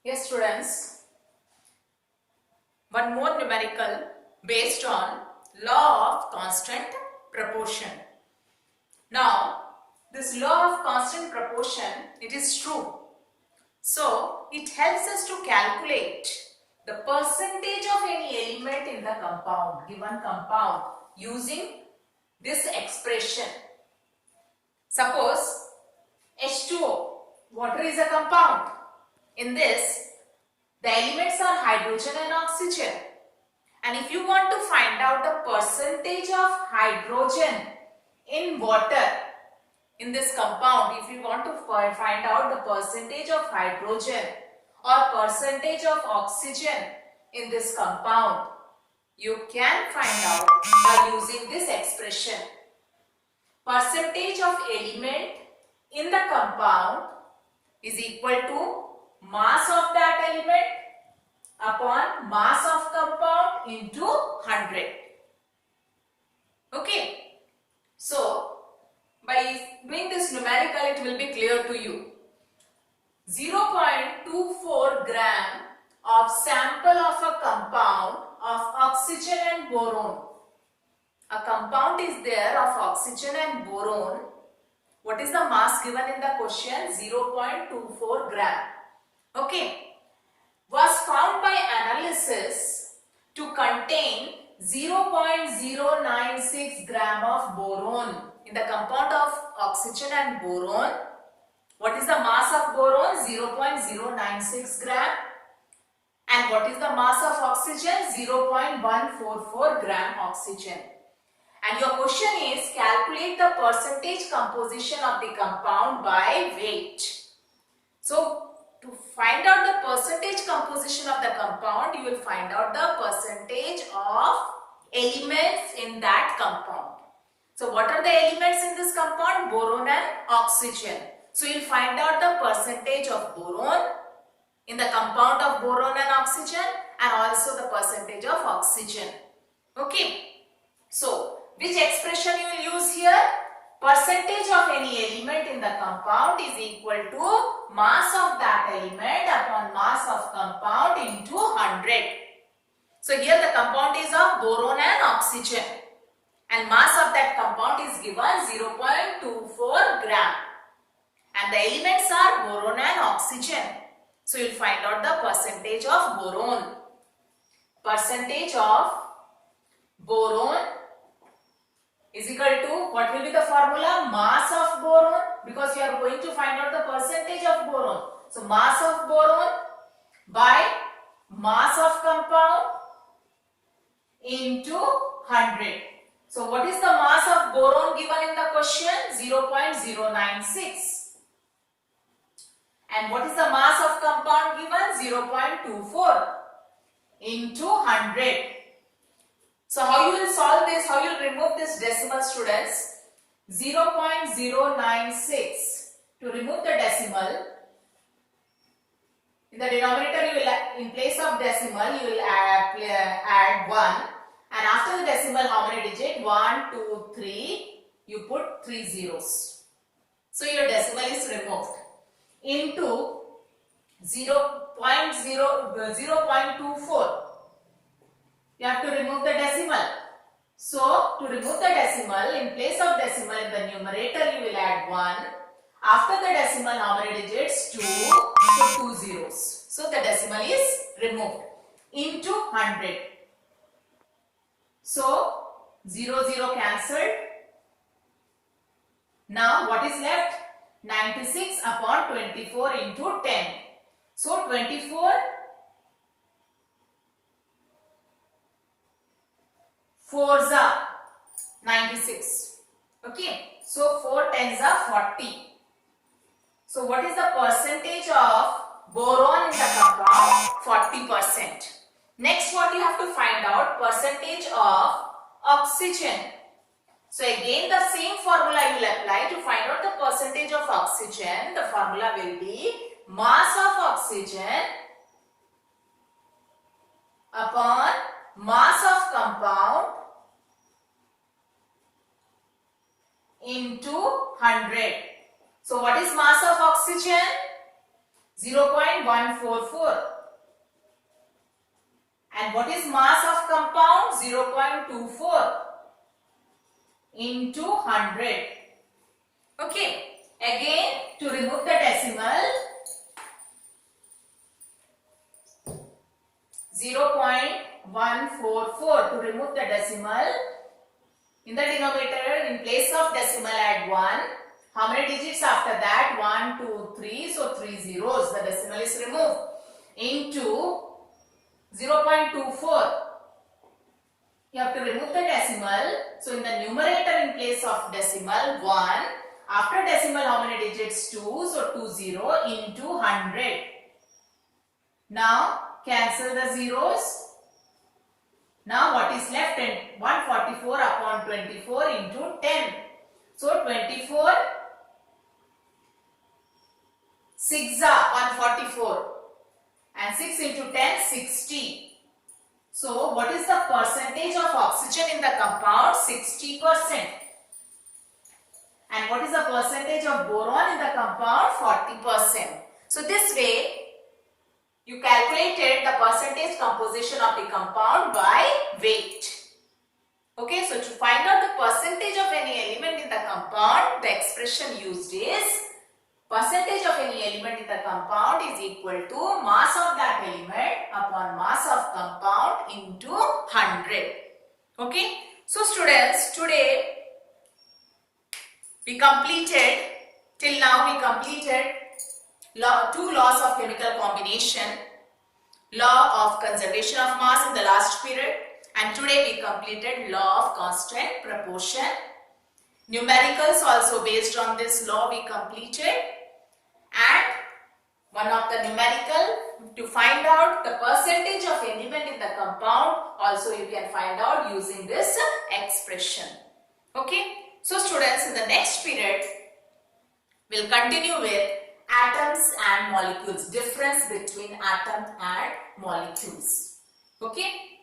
Yes, students, one more numerical based on law of constant proportion. Now, this law of constant proportion, it is true. So, it helps us to calculate the percentage of any element in the compound, given compound, using this expression. Suppose H2O, water is a compound. In this, the elements are hydrogen and oxygen. And if you want to find out the percentage of hydrogen in water in this compound, if you want to find out the percentage of hydrogen or percentage of oxygen in this compound, you can find out by using this expression. Percentage of element in the compound is equal to mass of that element upon mass of compound into 100. Okay. So, by doing this numerical, it will be clear to you. 0.24 gram of sample of a compound of oxygen and boron. A compound is there of oxygen and boron. What is the mass given in the question? 0.24 gram. Okay. Was found by analysis to contain 0.096 gram of boron in the compound of oxygen and boron. What is the mass of boron? 0.096 gram. And what is the mass of oxygen? 0.144 gram oxygen. And your question is, calculate the percentage composition of the compound by weight. So, to find out the percentage composition of the compound, you will find out the percentage of elements in that compound. So, what are the elements in this compound? Boron and oxygen. So, you will find out the percentage of boron in the compound of boron and oxygen, and also the percentage of oxygen. Okay. So, which expression you will use here? Percentage of any element in the compound is equal to mass of that element upon mass of compound into 100. So, here the compound is of boron and oxygen, and mass of that compound is given 0.24 gram, and the elements are boron and oxygen. So, you will find out the percentage of boron. Percentage of boron is equal to, what will be the formula? Mass of boron, because you are going to find out the percentage of boron. So, mass of boron by mass of compound into 100. So, what is the mass of boron given in the question? 0.096. And what is the mass of compound given? 0.24 into 100. So, how you will solve this? How you will remove this decimal, students? 0.096. To remove the decimal, in the denominator, you will, in place of decimal, you will add 1. And after the decimal, how many digits? 1, 2, 3. You put 3 zeros. So, your decimal is removed. Into 0.24. You have to remove the decimal. So, to remove the decimal, in place of decimal in the numerator, you will add 1. After the decimal, how many digits? 2. So, 2 zeros. So, the decimal is removed. Into 100. So, 0, 0 cancelled. Now, what is left? 96 upon 24 into 10. So, 24 4s are 96. Okay. So, 4 10s are 40. So, what is the percentage of boron in the compound? 40%. Next, what you have to find out? Percentage of oxygen. So, again the same formula you will apply to find out the percentage of oxygen. The formula will be mass of oxygen upon mass of compound into 100. So, what is mass of oxygen? 0.144. And what is mass of compound? 0.24 into 100. Okay. Again, to remove the decimal, 0.144. To remove the decimal, in the denominator, in place of decimal add 1. How many digits after that? 1, 2, 3. So 3 zeros. The decimal is removed. Into 0.24. You have to remove the decimal. So in the numerator, in place of decimal 1. After decimal, how many digits? 2. So 20 into 100. Now cancel the zeros. Now what is left? 144 upon 24 into 10. So 24 6 are 144. And 6 into 10, 60. So what is the percentage of oxygen in the compound? 60%. And what is the percentage of boron in the compound? 40%. So this way, you calculated the percentage composition of the compound by weight. Okay, so to find out the percentage of any element in the compound, the expression used is percentage of any element in the compound is equal to mass of that element upon mass of compound into 100. Okay, so students, today we completed, till now we completed two laws of chemical combination, law of conservation of mass in the last period, and today we completed law of constant proportion. Numericals also based on this law we completed, and one of the numerical to find out the percentage of element in the compound also you can find out using this expression. Okay, so students, in the next period we'll continue with atoms and molecules, difference between atom and molecules. Okay.